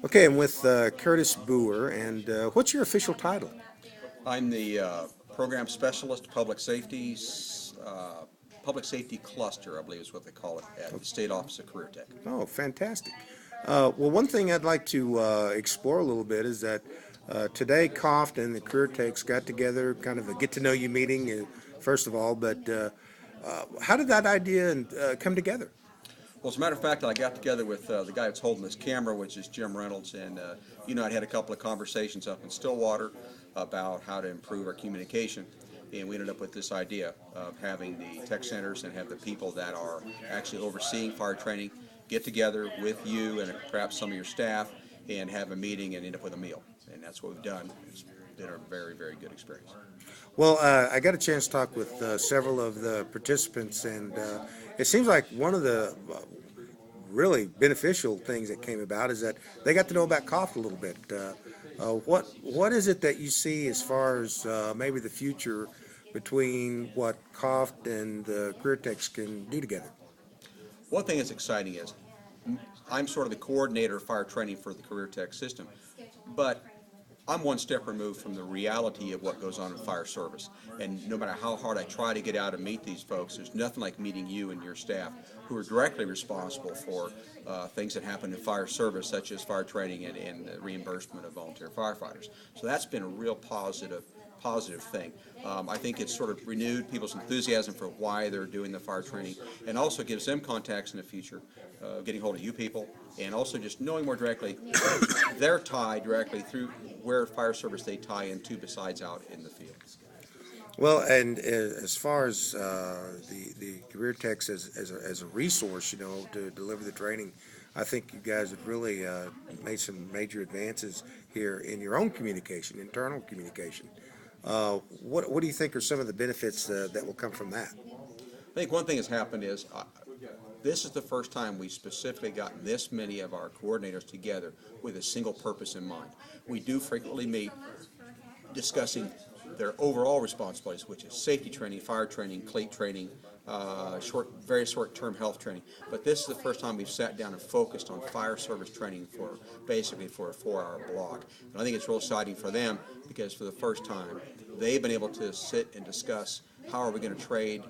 Okay, I'm with Curtis Booher, and what's your official title? I'm the program specialist, public safety cluster, I believe is what they call it, at the State Office of Career Tech. Oh, fantastic. Well, one thing I'd like to explore a little bit is that today COFT and the Career Techs got together, kind of a get-to-know-you meeting, first of all, but how did that idea come together? Well, as a matter of fact, I got together with the guy that's holding this camera, which is Jim Reynolds, and I'd had a couple of conversations up in Stillwater about how to improve our communication, and we ended up with this idea of having the tech centers and have the people that are actually overseeing fire training get together with you and perhaps some of your staff and have a meeting and end up with a meal, and that's what we've done. It's been a very, very good experience. Well, I got a chance to talk with several of the participants, and it seems like one of the really beneficial things that came about is that they got to know about COFT a little bit. What is it that you see as far as maybe the future between what COFT and the career techs can do together? One thing that's exciting is I'm sort of the coordinator of fire training for the career tech system, but I'm one step removed from the reality of what goes on in fire service. And no matter how hard I try to get out and meet these folks, there's nothing like meeting you and your staff who are directly responsible for things that happen in fire service, such as fire training and reimbursement of volunteer firefighters. So that's been a real positive thing. I think it's sort of renewed people's enthusiasm for why they're doing the fire training, and also gives them contacts in the future, getting hold of you people, and also just knowing more directly they're tied directly through where fire service they tie into besides out in the field. Well, and as far as the career techs as a resource, to deliver the training, I think you guys have really made some major advances here in your own communication, internal communication. What do you think are some of the benefits that will come from that? I think one thing that's happened is this is the first time we specifically gotten this many of our coordinators together with a single purpose in mind. We do frequently meet discussing their overall responsibilities, which is safety training, fire training, CLEAT training, very short-term health training. But this is the first time we've sat down and focused on fire service training for basically for a 4-hour block. And I think it's real exciting for them because for the first time they've been able to sit and discuss how are we going to trade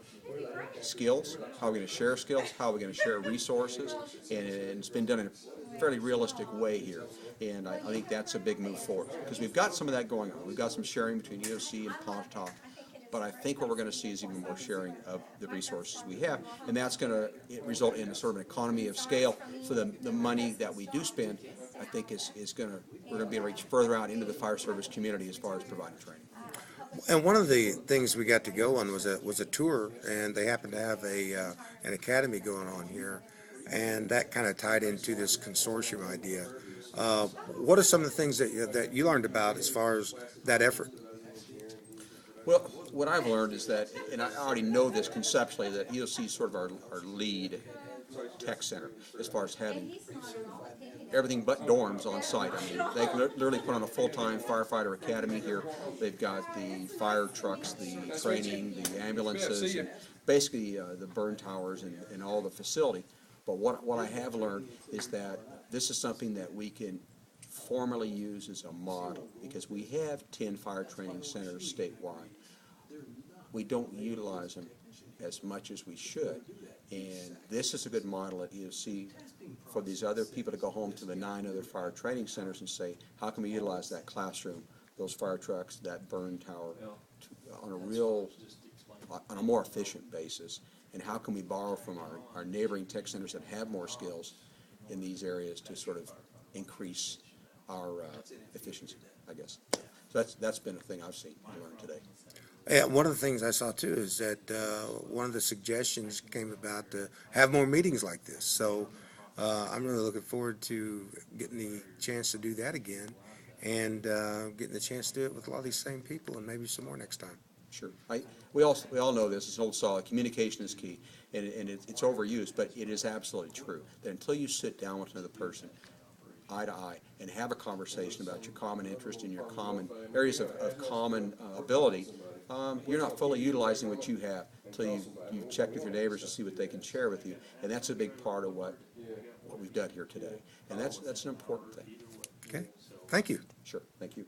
skills, how are we going to share skills, how are we going to share resources, and it's been done in a fairly realistic way here. And I think that's a big move forward because we've got some of that going on. We've got some sharing between EOC and Pontotoc, but I think what we're going to see is even more sharing of the resources we have, and that's going to result in sort of an economy of scale. So the money that we do spend, I think, we're going to be able to reach further out into the fire service community as far as providing training. And one of the things we got to go on was a tour, and they happened to have an academy going on here, and that kind of tied into this consortium idea. What are some of the things that you learned about as far as that effort? Well, what I've learned is that, and I already know this conceptually, that EOC is sort of our lead tech center as far as having everything but dorms on site. I mean, they can literally put on a full-time firefighter academy here. They've got the fire trucks, the training, the ambulances, and basically the burn towers and all the facility. But what I have learned is that this is something that we can formally use as a model because we have 10 fire training centers statewide. We don't utilize them as much as we should, and this is a good model at EOC for these other people to go home to the 9 other fire training centers and say, how can we utilize that classroom, those fire trucks, that burn tower on a more efficient basis, and how can we borrow from our neighboring tech centers that have more skills in these areas to sort of increase our efficiency, I guess. So that's been a thing I've seen and learned today. Yeah, one of the things I saw too is that one of the suggestions came about to have more meetings like this. So I'm really looking forward to getting the chance to do that again, and getting the chance to do it with a lot of these same people, and maybe some more next time. Sure. We all know this. It's an old saw. Communication is key, and it's overused, but it is absolutely true that until you sit down with another person, eye to eye, and have a conversation about your common interest and your common areas of common ability, you're not fully utilizing what you have until you've checked with your neighbors to see what they can share with you, and that's a big part of what we've done here today, and that's an important thing. Thank you. Sure, thank you.